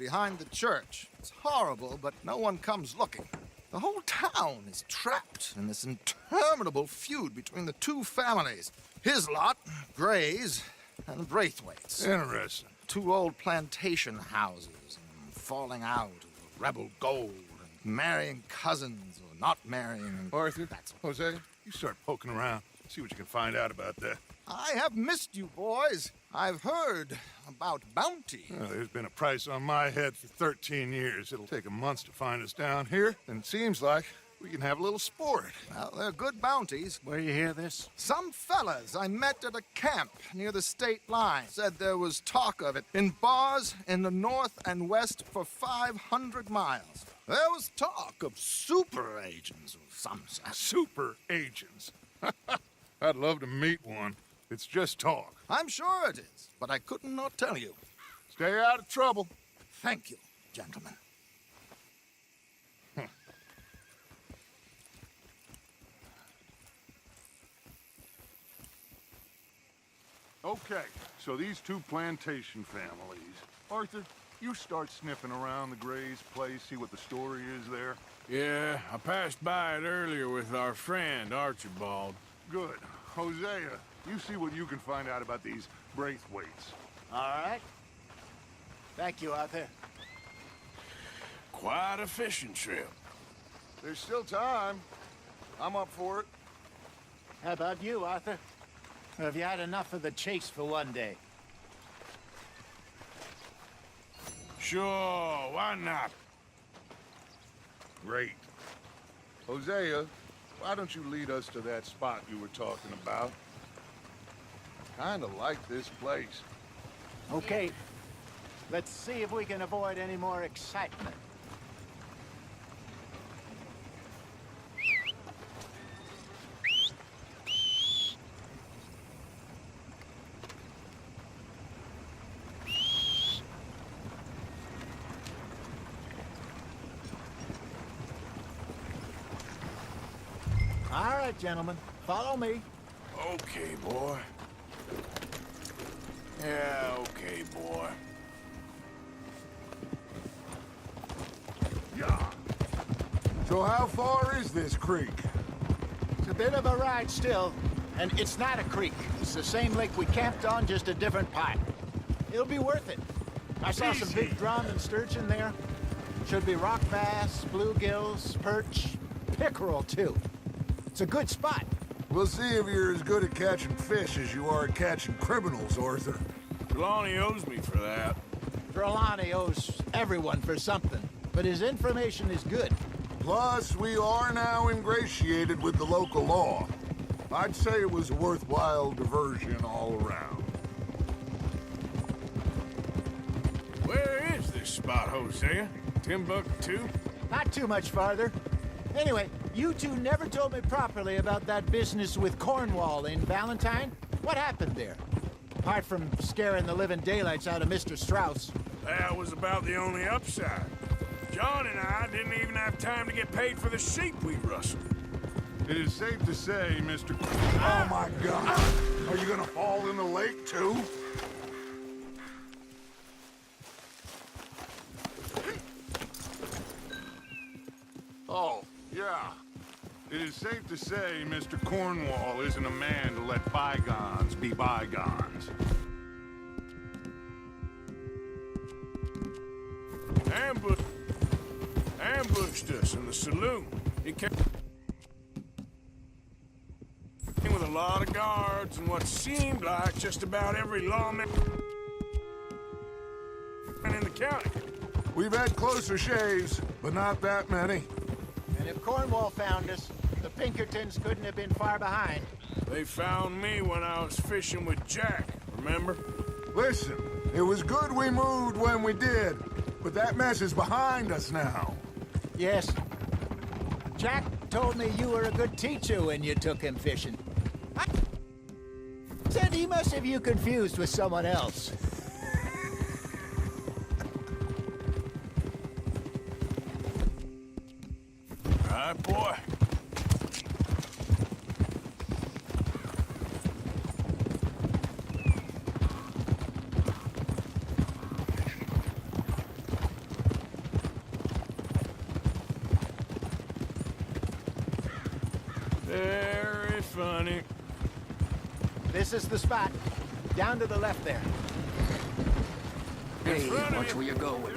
behind the church. It's horrible, but no one comes looking. The whole town is trapped in this interminable feud between the two families. His lot, Gray's, and Braithwaite's. Interesting. Two old plantation houses, and falling out of rebel gold, and marrying cousins or not marrying. Arthur, That's Jose, you start poking around. See what you can find out about that. I have missed you, boys. I've heard about bounty. Well, there's been a price on my head for 13 years. It'll take a month to find us down here, and it seems like we can have a little sport. Well, they're good bounties. Where you hear this? Some fellas I met at a camp near the state line said there was talk of it in bars in the north and west for 500 miles. There was talk of super agents of some sort. Super agents. I'd love to meet one. It's just talk. I'm sure it is, but I couldn't not tell you. Stay out of trouble. Thank you, gentlemen. Okay, so these two plantation families. Arthur, you start sniffing around the Gray's place, see what the story is there. Yeah, I passed by it earlier with our friend, Archibald. Good. Hosea, you see what you can find out about these Braithwaites. All right. Thank you, Arthur. Quite a fishing trip. There's still time. I'm up for it. How about you, Arthur? Or have you had enough of the chase for one day? Sure, why not? Great. Hosea, why don't you lead us to that spot you were talking about? Kinda like this place. Okay. Let's see if we can avoid any more excitement. All right, gentlemen. Follow me. Okay, boy. Yeah, okay, boy. Yeah. So how far is this creek? It's a bit of a ride still, and it's not a creek. It's the same lake we camped on, just a different part. It'll be worth it. I saw some big drum and sturgeon there. Should be rock bass, bluegills, perch, pickerel, too. It's a good spot. We'll see if you're as good at catching fish as you are at catching criminals, Arthur. Trelawney owes me for that. Trelawney owes everyone for something, but his information is good. Plus, we are now ingratiated with the local law. I'd say it was a worthwhile diversion all around. Where is this spot, Hosea? Timbuktu? Not too much farther. Anyway, you two never told me properly about that business with Cornwall in Valentine. What happened there? Apart from scaring the living daylights out of Mr. Strauss. That was about the only upside. John and I didn't even have time to get paid for the sheep we rustled. It is safe to say, Mr. Oh my God! Are you gonna fall in the lake too? Oh, yeah. It is safe to say Mr. Cornwall isn't a man to let bygones be bygones. Ambushed us in the saloon. He came with a lot of guards and what seemed like just about every lawman in the county. We've had closer shaves, but not that many. And if Cornwall found us, the Pinkertons couldn't have been far behind. They found me when I was fishing with Jack, remember? Listen, it was good we moved when we did, but that mess is behind us now. Yes. Jack told me you were a good teacher when you took him fishing. I said he must have you confused with someone else. All right, boy. Very funny. This is the spot. Down to the left there. In front of watch you. where you're going.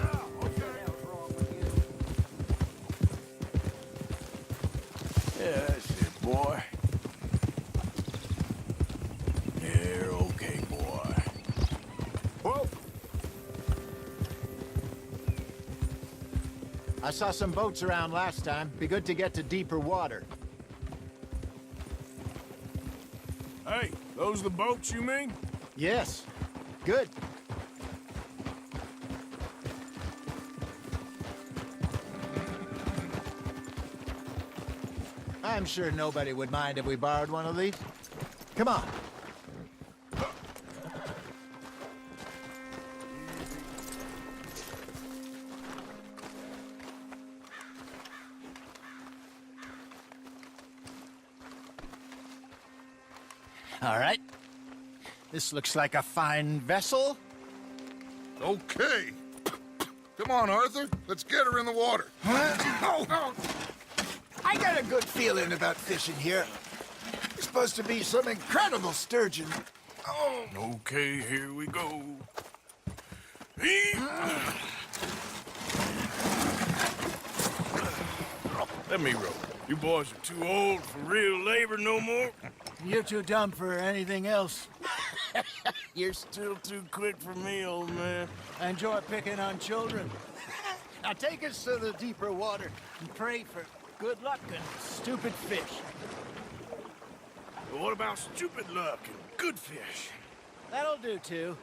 Yeah, that's it, boy. You're okay, boy. Whoa! I saw some boats around last time. Be good to get to deeper water. Hey, those the boats you mean? Yes. Good. I'm sure nobody would mind if we borrowed one of these. Come on. All right. This looks like a fine vessel. Okay. Come on, Arthur. Let's get her in the water. Oh, I got a good feeling about fishing here. It's supposed to be some incredible sturgeon. Oh, Okay, here we go. Let me row. You boys are too old for real labor no more. you're too dumb for anything else. You're still too quick for me, old man. I enjoy picking on children. Now take us to the deeper water and pray for good luck and stupid fish. But what about stupid luck and good fish? That'll do, too.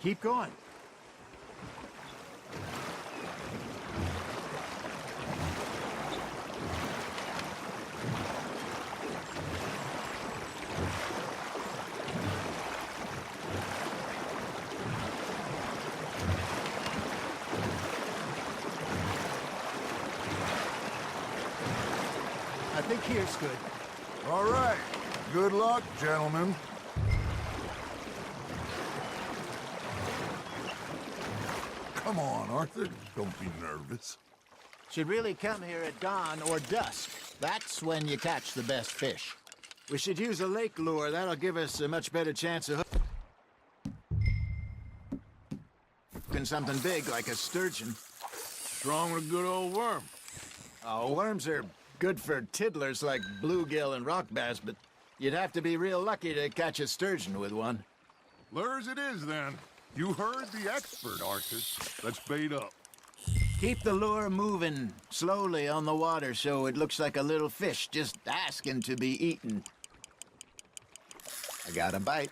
Keep going. I think here's good. All right. Good luck, gentlemen. Come on, Arthur. Don't be nervous. Should really come here at dawn or dusk. That's when you catch the best fish. We should use a lake lure. That'll give us a much better chance of hooking something big like a sturgeon. What's wrong with a good old worm? Oh, worms are good for tiddlers like bluegill and rock bass, but you'd have to be real lucky to catch a sturgeon with one. Lures it is, then. You heard the expert, Arthur. Let's bait up. Keep the lure moving slowly on the water so it looks like a little fish just asking to be eaten. I got a bite.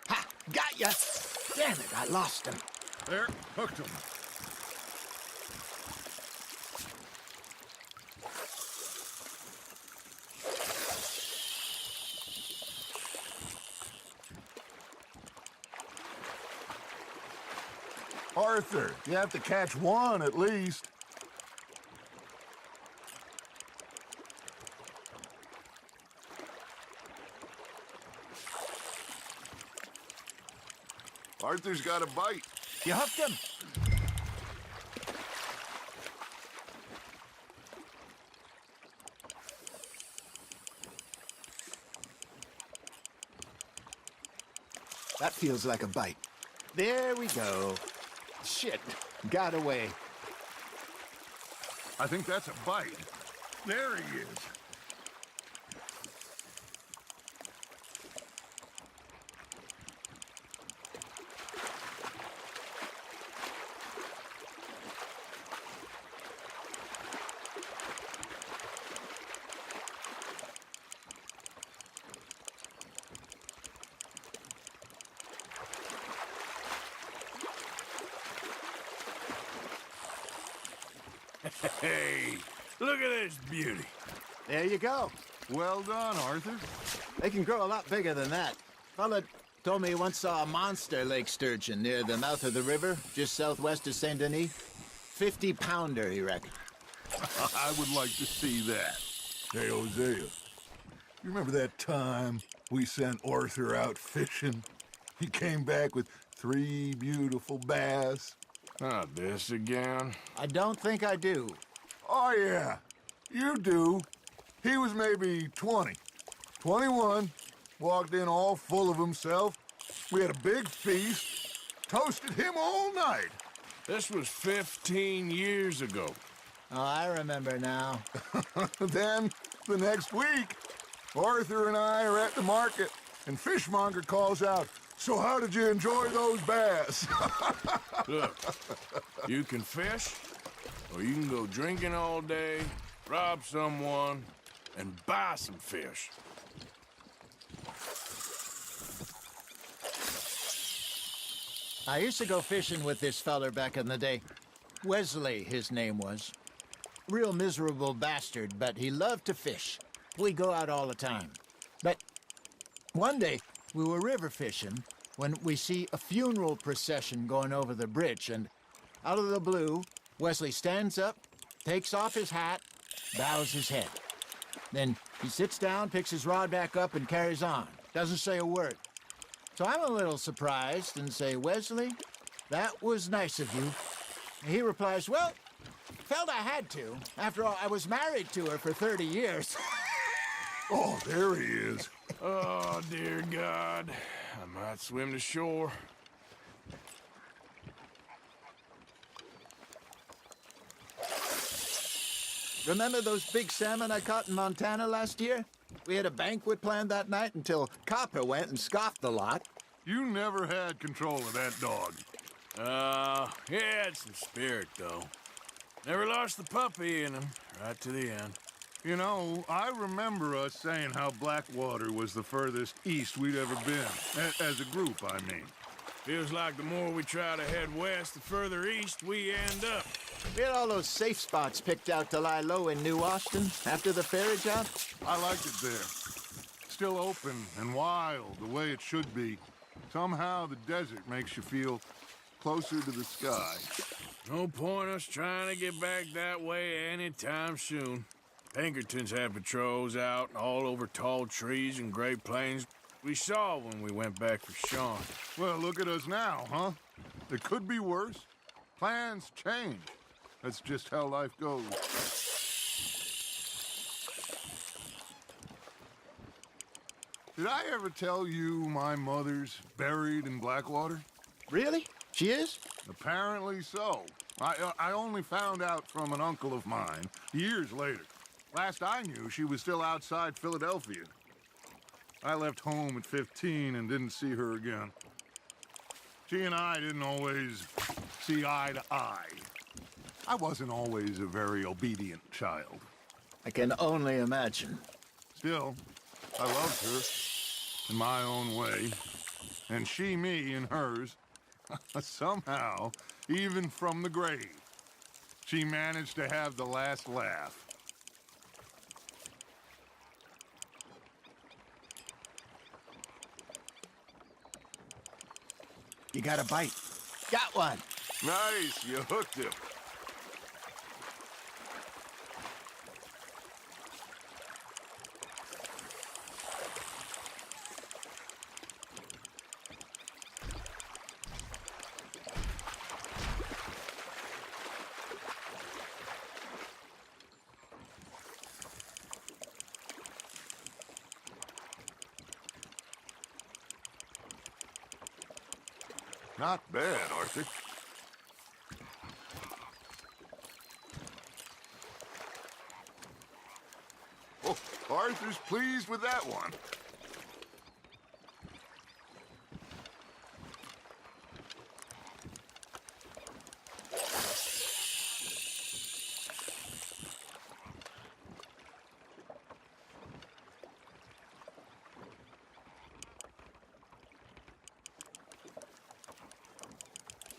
Ha! Got ya! Damn it, I lost him. There, hooked him. Arthur, you have to catch one at least. Arthur's got a bite. You hooked him. That feels like a bite. There we go. Shit, got away. I think that's a bite. There he is. Hey, look at this beauty. There you go. Well done, Arthur. They can grow a lot bigger than that. Fella told me he once saw a monster lake sturgeon near the mouth of the river, just southwest of Saint Denis. 50-pounder, he reckoned. I would like to see that. Hey, Hosea, you remember that time we sent Arthur out fishing? He came back with 3 beautiful bass. Not this again. I don't think I do. Oh, yeah, you do. He was maybe 20. 21, walked in all full of himself. We had a big feast, toasted him all night. This was 15 years ago. Oh, I remember now. Then, the next week, Arthur and I are at the market, and Fishmonger calls out, "So how did you enjoy those bass?" Look, you can fish, or you can go drinking all day, rob someone, and buy some fish. I used to go fishing with this feller back in the day. Wesley, his name was. Real miserable bastard, but he loved to fish. We go out all the time. But one day, we were river fishing when we see a funeral procession going over the bridge, and out of the blue, Wesley stands up, takes off his hat, bows his head. Then he sits down, picks his rod back up, and carries on. Doesn't say a word. So I'm a little surprised and say, "Wesley, that was nice of you." He replies, "Well, felt I had to. After all, I was married to her for 30 years. Oh, there he is. Oh, dear God. I might swim to shore. Remember those big salmon I caught in Montana last year? We had a banquet planned that night until Copper went and scoffed the lot. You never had control of that dog. He had some spirit, though. Never lost the puppy in him, right to the end. You know, I remember us saying how Blackwater was the furthest east we'd ever been. As a group, I mean. Feels like the more we try to head west, the further east we end up. We had all those safe spots picked out to lie low in New Austin after the ferry job. I liked it there. Still open and wild, the way it should be. Somehow the desert makes you feel closer to the sky. No point us trying to get back that way anytime soon. Pinkertons had patrols out all over tall trees and Great Plains. We saw when we went back for Sean. Well, look at us now, huh? It could be worse. Plans change. That's just how life goes. Did I ever tell you my mother's buried in Blackwater? Really? She is? Apparently so. I only found out from an uncle of mine years later. Last I knew, she was still outside Philadelphia. I left home at 15 and didn't see her again. She and I didn't always see eye to eye. I wasn't always a very obedient child. I can only imagine. Still, I loved her in my own way, and she me in hers. Somehow, even from the grave, she managed to have the last laugh. You got a bite. Got one. Nice, you hooked him. Not bad, Arthur. Oh, Arthur's pleased with that one.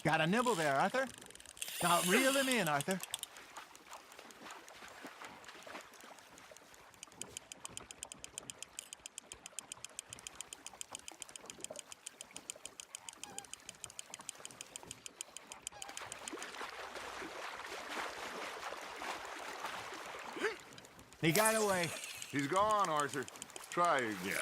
Got a nibble there, Arthur. Now reel him in, Arthur. He got away. He's gone, Arthur. Try again.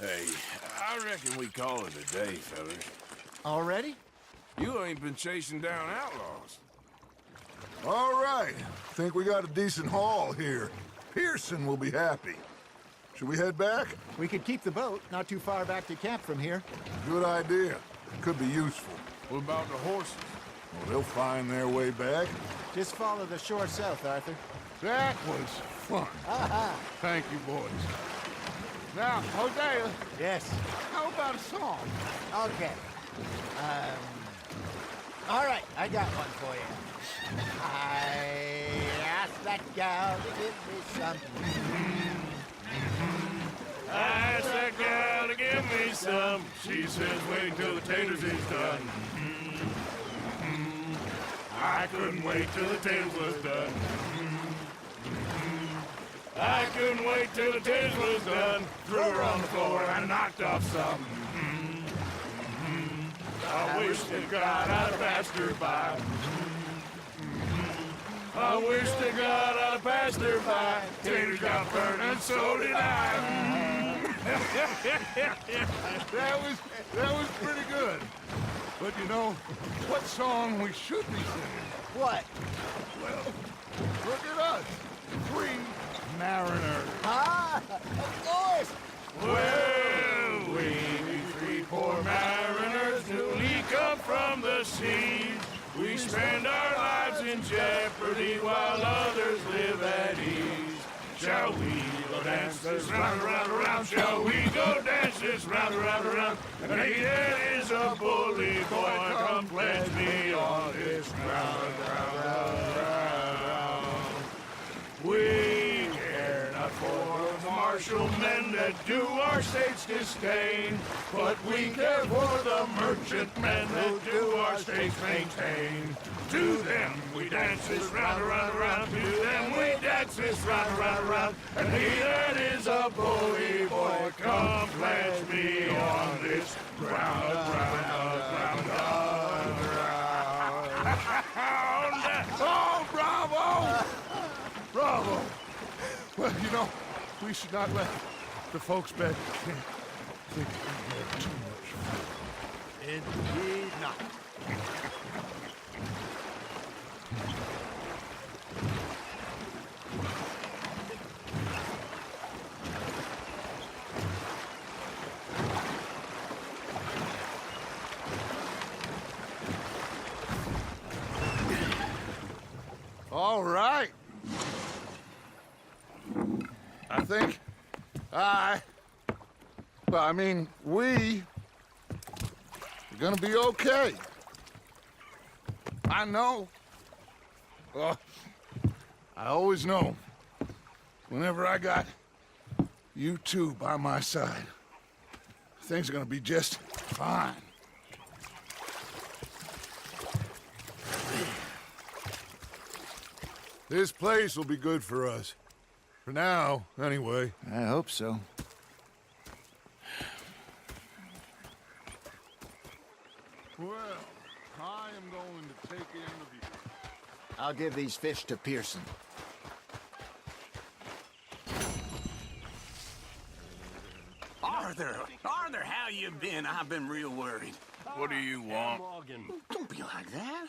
Hey, I reckon we call it a day, fellas. Already? You ain't been chasing down outlaws. All right. Think we got a decent haul here. Pearson will be happy. Should we head back? We could keep the boat not too far back to camp from here. Good idea. Could be useful. What about the horses? Well, they'll find their way back. Just follow the shore south, Arthur. That was fun. Thank you, boys. Now, Hosea, Yes. how about a song? Okay. All right, I got one for you. I asked that gal to give me some. I asked that gal to give me some. She says, wait till the taters is done. I couldn't wait till the taters was done. I couldn't wait till the taters was done. Threw her on the floor and knocked off some. I wish to God I'd have passed her by. I wish to God I'd have passed her by. Taters got burned and so did I. That was pretty good. But you know, what song we should be singing? What? Well, look at us. 3 mariners. Ah, of course. Well, we three poor mariners newly come from the seas. We spend our lives in jeopardy while others live at ease. Shall we go dance this round, around, around? Shall we go dance this round, around, around? And he that is a bully boy, come pledge me on this round, round, round, round. We care not for the martial men that do our states disdain, but we care for the merchant men that do our states maintain. To them we dance this round, around, around. To them we dance this round, around, around. And he that is a bully boy, come pledge me on this round, round, round, round, round. Oh, bravo! Bravo! Well, you know, we should not let the folks back at camp think we had too much fun. Indeed not. All right. I think we are gonna be okay. I know. I always know. Whenever I got you two by my side, things are gonna be just fine. This place will be good for us. For now, anyway. I hope so. Well, I am going to take in the view. I'll give these fish to Pearson. Arthur, how you been? I've been real worried. What do you want? Don't be like that.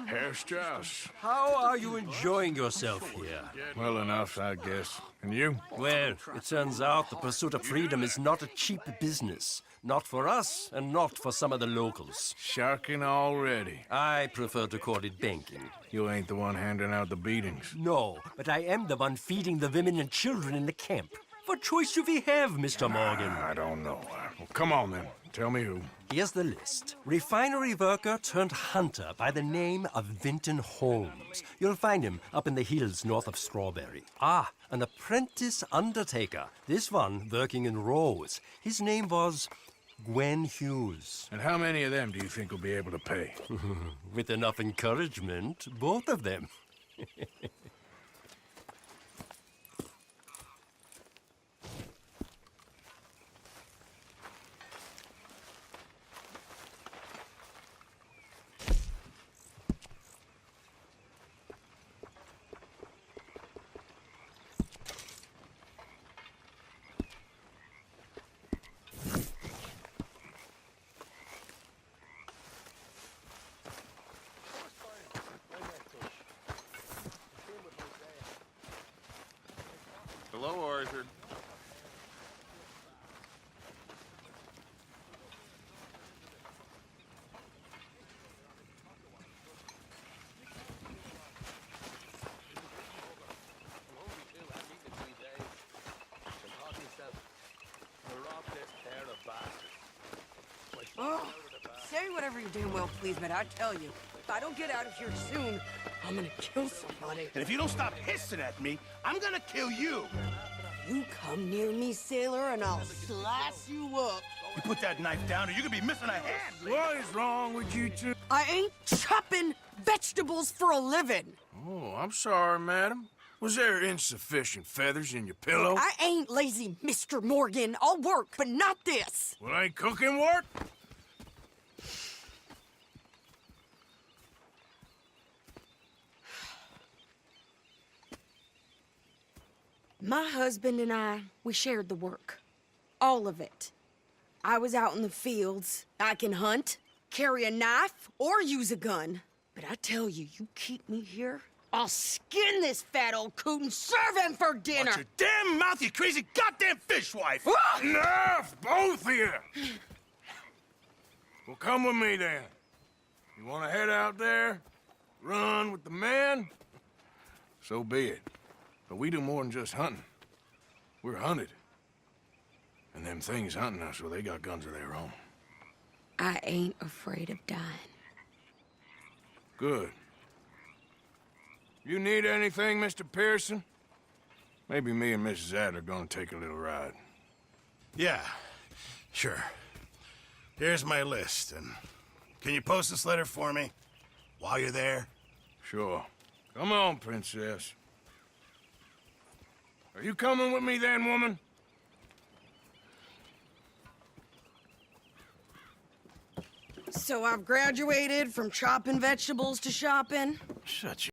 Herr Strauss. How are you enjoying yourself here? Well enough, I guess. And you? Well, it turns out the pursuit of freedom is not a cheap business. Not for us, and not for some of the locals. Sharking already. I prefer to call it banking. You ain't the one handing out the beatings. No, but I am the one feeding the women and children in the camp. What choice do we have, Mr. Morgan? I don't know. Well, come on then. Tell me who. Here's the list. Refinery worker turned hunter by the name of Vinton Holmes. You'll find him up in the hills north of Strawberry. Ah, an apprentice undertaker. This one working in rows. His name was Gwen Hughes. And how many of them do you think will be able to pay? With enough encouragement, both of them. Hello, Arthur. Oh, say whatever you damn well please, but I tell you, if I don't get out of here soon, I'm gonna kill somebody. And if you don't stop hissing at me, I'm gonna kill you. You come near me, sailor, and I'll slice you up. You put that knife down or you're gonna be missing a hand. What is wrong with you two? I ain't chopping vegetables for a living. Oh, I'm sorry, madam. Was there insufficient feathers in your pillow? I ain't lazy, Mr. Morgan. I'll work, but not this. Well, ain't cooking work? My husband and I, we shared the work. All of it. I was out in the fields. I can hunt, carry a knife, or use a gun. But I tell you, you keep me here, I'll skin this fat old coot and serve him for dinner. Watch your damn mouth, you crazy goddamn fishwife! Enough, both of you! Well, come with me then. You want to head out there, run with the men? So be it. But we do more than just hunting. We're hunted. And them things hunting us, well, they got guns of their own. I ain't afraid of dying. Good. You need anything, Mr. Pearson? Maybe me and Mrs. Adler are gonna take a little ride. Yeah, sure. Here's my list, and can you post this letter for me while you're there? Sure. Come on, princess. Are you coming with me then, woman? So I've graduated from chopping vegetables to shopping. Shut your